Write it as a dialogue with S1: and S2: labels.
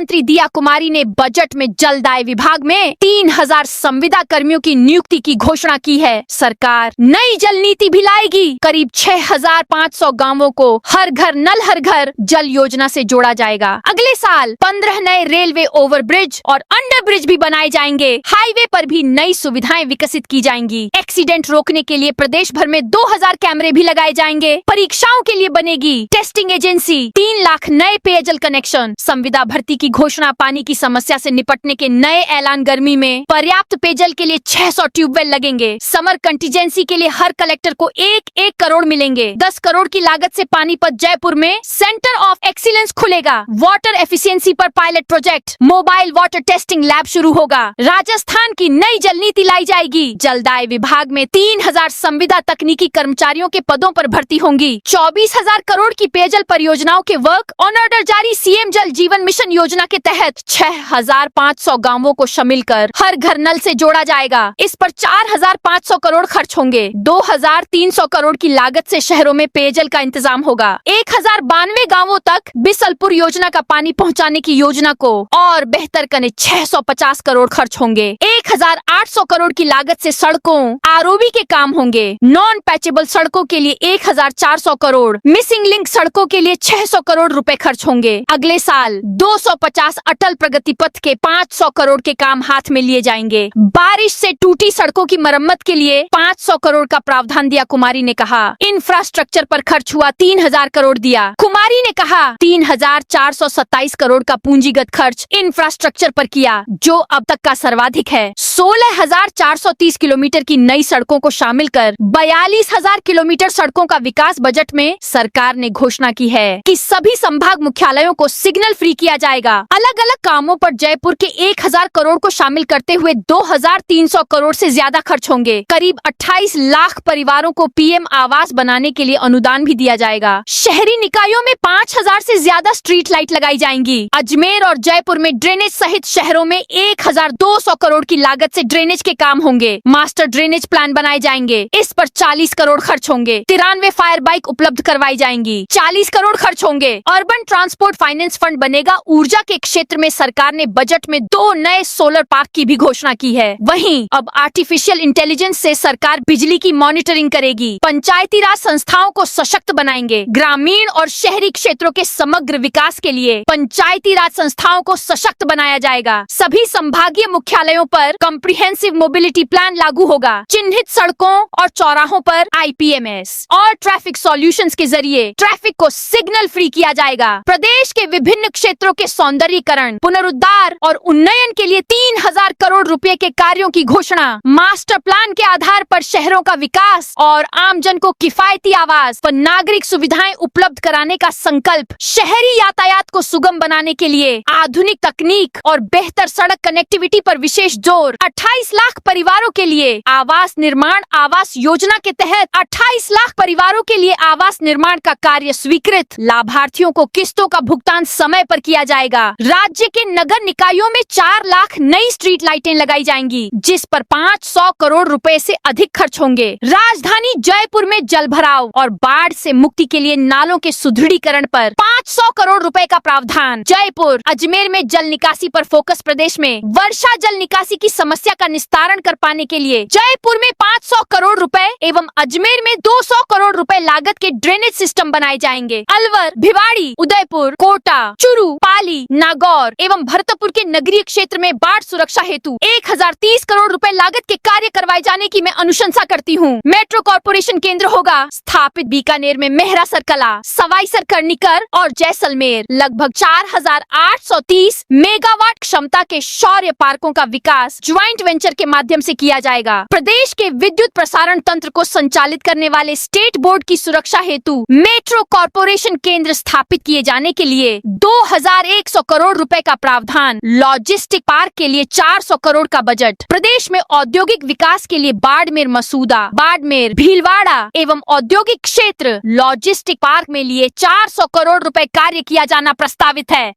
S1: मंत्री दिया कुमारी ने बजट में जलदाय विभाग में 3000 संविदा कर्मियों की नियुक्ति की घोषणा की है। सरकार नई जल नीति भी लाएगी। करीब 6500 गांवों को हर घर नल हर घर जल योजना से जोड़ा जाएगा। अगले साल 15 नए रेलवे ओवरब्रिज और अंडर ब्रिज भी बनाए जाएंगे। हाईवे पर भी नई सुविधाएं विकसित की जाएंगी। एक्सीडेंट रोकने के लिए प्रदेश भर में 2000 कैमरे भी लगाए जाएंगे। परीक्षाओं के लिए बनेगी टेस्टिंग एजेंसी। 3 लाख नए पेयजल कनेक्शन। संविदा भर्ती की घोषणा। पानी की समस्या से निपटने के नए ऐलान। गर्मी में पर्याप्त पेयजल के लिए 600 ट्यूबवेल लगेंगे। समर कंटीजेंसी के लिए हर कलेक्टर को 1-1 करोड़ मिलेंगे। 10 करोड़ की लागत से पानीपत जयपुर में सेंटर ऑफ एक्सीलेंस खुलेगा। वाटर एफिशिएंसी पर pilot project. Mobile water testing lab शुरू होगा। राजस्थान की नई जल नीति लाई जाएगी। जलदाय विभाग में 3000 संविदा तकनीकी कर्मचारियों के पदों पर भर्ती होंगी। 24,000 करोड़ की पेयजल परियोजनाओं के वर्क ऑन ऑर्डर जारी। सीएम जल जीवन मिशन योजना के तहत 6500 गांवों को शामिल कर हर घर नल से जोड़ा जाएगा। इस पर 4500 करोड़ खर्च होंगे। 2300 करोड़ की लागत से शहरों में पेयजल का इंतजाम होगा। 1092 गांवों तक बिसलपुर योजना का पानी पहुंचाने की योजना को और बेहतर करने 650 करोड़ खर्च होंगे। 1800 करोड़ की लागत से सड़कों आरओबी के काम होंगे। नॉन पैचेबल सड़कों के लिए 1400 करोड़। मिसिंग लिंक सड़कों के लिए 600 करोड़ रुपए खर्च होंगे। अगले साल 250 अटल प्रगति पथ के 500 करोड़ के काम हाथ में लिए जाएंगे। बारिश से टूटी सड़कों की मरम्मत के लिए 500 करोड़ का प्रावधान दिया। कुमारी ने कहा इंफ्रास्ट्रक्चर पर खर्च हुआ 3000 करोड़ दिया। कुमारी ने कहा 3427 करोड़ का पूंजीगत खर्च इंफ्रास्ट्रक्चर पर किया, जो अब तक का सर्वाधिक है। 16430 किलोमीटर की नई सड़कों को शामिल कर 42000 किलोमीटर सड़कों का विकास बजट में सरकार ने घोषणा की है कि सभी संभाग मुख्यालयों को सिग्नल फ्री किया जाएगा। अलग अलग कामों पर जयपुर के 1000 करोड़ को शामिल करते हुए 2300 करोड़ से ज्यादा खर्च होंगे। करीब 28 लाख परिवारों को पीएम आवास बनाने के लिए अनुदान भी दिया जाएगा। शहरी निकायों में 5000 से ज्यादा स्ट्रीट लाइट लगाई जाएंगी। अजमेर और जयपुर में ड्रेनेज सहित शहरों में 1200 करोड़ की लागत से ड्रेनेज के काम होंगे। मास्टर ड्रेनेज प्लान बनाए जाएंगे। इस पर 40 करोड़ खर्च होंगे। 93 फायर बाइक उपलब्ध करवाई जाएंगी। 40 करोड़ खर्च होंगे। अर्बन ट्रांसपोर्ट फाइनेंस फंड बनेगा। ऊर्जा के क्षेत्र में सरकार ने बजट में 2 नए सोलर पार्क की भी घोषणा की है। वहीं अब आर्टिफिशियल इंटेलिजेंस से सरकार बिजली की मॉनिटरिंग करेगी। पंचायती राज संस्थाओं को सशक्त बनाएंगे। ग्रामीण और शहरी क्षेत्रों के समग्र विकास के लिए पंचायती राज संस्थाओं को सशक्त बनाया जाएगा। सभी संभागीय मुख्यालयों पर कॉम्प्रिहेंसिव मोबिलिटी प्लान लागू होगा। चिन्हित सड़कों और चौराहों पर आईपीएमएस और ट्रैफिक सॉल्यूशंस के जरिए ट्रैफिक को सिग्नल फ्री किया जाएगा। प्रदेश के विभिन्न क्षेत्रों के सौंदर्यीकरण, पुनरुद्धार और उन्नयन के लिए 3000 करोड़ रुपए के कार्यों की घोषणा। मास्टर प्लान के आधार पर शहरों का विकास और आमजन को किफायती आवास व नागरिक सुविधाएं उपलब्ध कराने का संकल्प। शहरी यातायात को सुगम बनाने के लिए आधुनिक तकनीक और बेहतर सड़क कनेक्टिविटी पर विशेष जोर। 28 लाख परिवारों के लिए आवास निर्माण। आवास योजना के तहत 28 लाख परिवारों के लिए आवास निर्माण का कार्य स्वीकृत। लाभार्थियों को किस्तों का भुगतान समय पर किया जाएगा। राज्य के नगर निकायों में 4 लाख नई स्ट्रीट लाइटें लगाई जाएंगी, जिस पर 500 करोड़ रुपए से अधिक खर्च होंगे। राजधानी जयपुर में जलभराव और बाढ़ से मुक्ति के लिए नालों के सुदृढ़ीकरण पर 500 करोड़ रुपए का प्रावधान। जयपुर अजमेर में जल निकासी पर फोकस। प्रदेश में वर्षा जल निकासी की समस्या का निस्तारण कर पाने के लिए जयपुर में 500 करोड़ रुपए एवं अजमेर में 200 करोड़ रुपए लागत के ड्रेनेज सिस्टम बनाए जाएंगे। अलवर, भिवाड़ी, उदयपुर, कोटा, चुरू, पाली, नागौर एवं भरतपुर के नगरीय क्षेत्र में बाढ़ सुरक्षा हेतु 1030 करोड़ रुपए लागत के कार्य करवाए जाने की मैं अनुशंसा करती हूँ। मेट्रो कॉर्पोरेशन केंद्र होगा स्थापित बीकानेर में मेहरा सरकला, सवाईसर कर्णिकर और जैसलमेर। लगभग 4830 मेगावाट क्षमता के शौर्य पार्कों का विकास ज्वाइंट वेंचर के माध्यम से किया जाएगा। प्रदेश के विद्युत प्रसारण तंत्र को संचालित करने वाले स्टेट बोर्ड की सुरक्षा हेतु मेट्रो कॉर्पोरेशन केंद्र स्थापित किए जाने के लिए 2100 करोड़ रुपए का प्रावधान। लॉजिस्टिक पार्क के लिए 400 करोड़ का बजट। प्रदेश में औद्योगिक विकास के लिए बाड़मेर मसूदा, बाड़मेर, भीलवाड़ा एवं औद्योगिक क्षेत्र लॉजिस्टिक पार्क में लिए 400 करोड़ रुपए कार्य किया जाना प्रस्तावित है।